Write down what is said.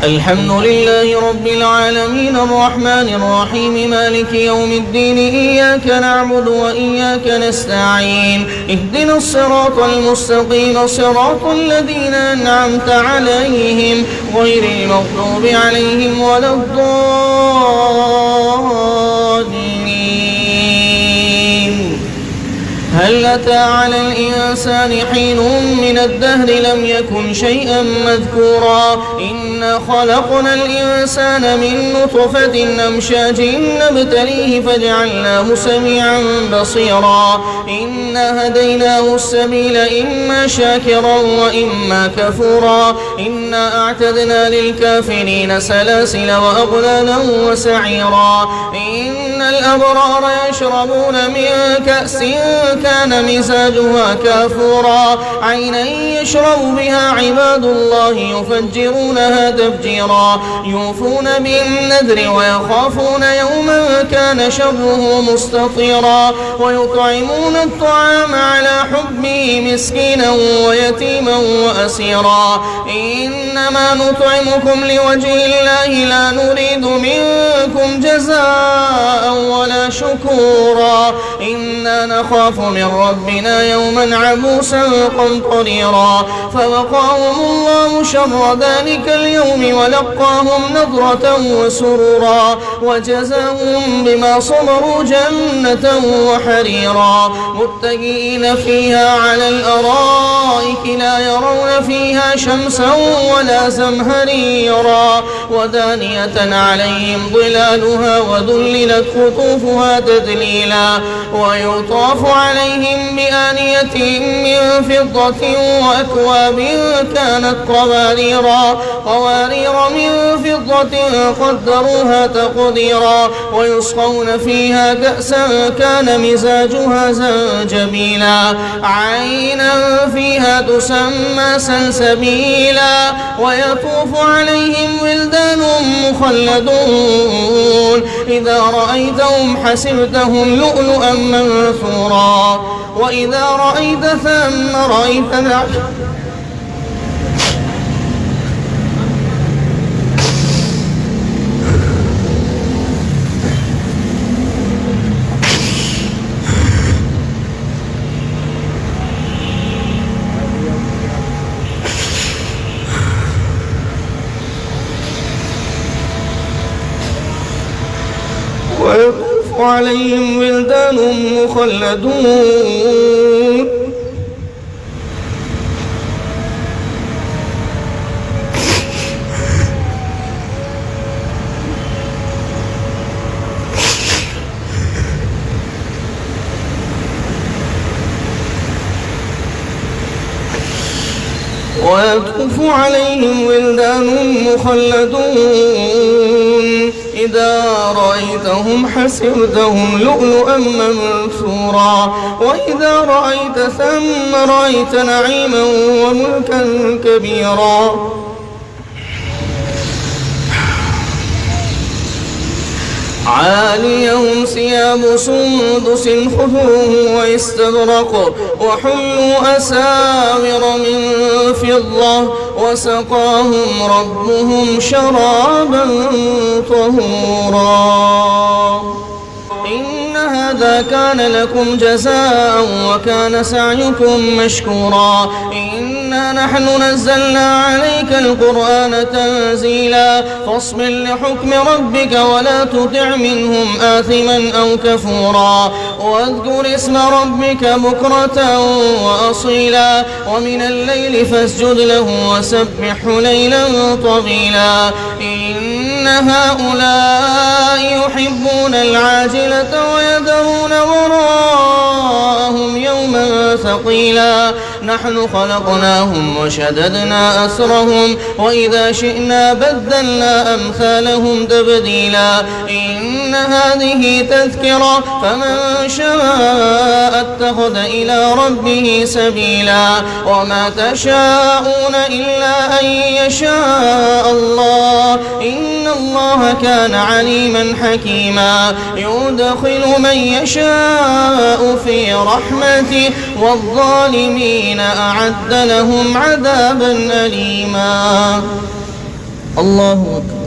الحمد لله رب العالمين الرحمن الرحيم مالك يوم الدين إياك نعبد وإياك نستعين اهدنا الصراط المستقيم صراط الذين أنعمت عليهم غير المغضوب عليهم ولا الضالين. هل أتى على الإنسان حين من الدهر لم يكن شيئا مذكورا إنا خلقنا الإنسان من نطفة أمشاج نبتليه فجعلناه سميعا بصيرا إنا هديناه السبيل إما شاكرا وإما كفورا إنا أعتدنا للكافرين سلاسل وأغلالا وسعيرا إن الأبرار يشربون من كأس كان مزاجها كافورا عينا يشرب بها عباد الله يفجرونها تفجيرا يوفون بالنذر ويخافون يوما كان شره مستطيرا ويطعمون الطعام على حبه مسكينا ويتيما وأسيرا إنما نطعمكم لوجه الله لا نريد منكم جزاء ولا شكورا إنا نخاف من ربنا يوما عبوسا قمطريرا فوقاهم الله شر ذلك اليوم ولقاهم نضرة وسرورا وجزاهم بما صبروا جنة وحريرا متكئين فيها على الأرائك لا يرون فيها شمسا ولا زمهريرا ودانية عليهم ظلالها وذللت قطوفها تذليلا ويطاف عليهم بآنية من فضة وأكواب كانت قوارير من فضة قدروها تقديرا ويسقون فيها كأسا كان مزاجها زنجبيلا عينا فيها تسمى سلسبيلا ويطوف عليهم ولدان مخلدون إذا رأيتهم حسبتهم لؤلؤا منثورا وإذا رأيت ثم رأيت ويطوف عليهم ولدان مخلدون ويطوف عليهم ولدان مخلدون إذا رأيتهم حسبتهم لؤلؤا منثورا وإذا رأيت ثم رأيت نعيما وملكا كبيرا عاليهم ثياب سندس خضر واستبرق وحلوا أساور من فضة وسقاهم ربهم شرابا طهورا إن هذا كان لكم جزاء وكان سعيكم مشكورا إنا نحن نزلنا عليك القرآن تنزيلا فاصبر لحكم ربك ولا تطع منهم آثما أو كفورا واذكر اسم ربك بكرة وأصيلا ومن الليل فاسجد له وسبحه ليلا طويلا إن هؤلاء يحبون العاجلة ويذرون وراءهم يوما ثقيلا نحن خلقناهم وشددنا أسرهم وإذا شئنا بدلنا أمثالهم تبديلا إن هذه تذكرة فمن شاء اتخذ إلى ربه سبيلا وما تشاءون إلا أن يشاء الله إن الله كان عليما حكيما يدخل من يشاء في رحمته والظالمين أعد لهم عذابا أليما الله أكبر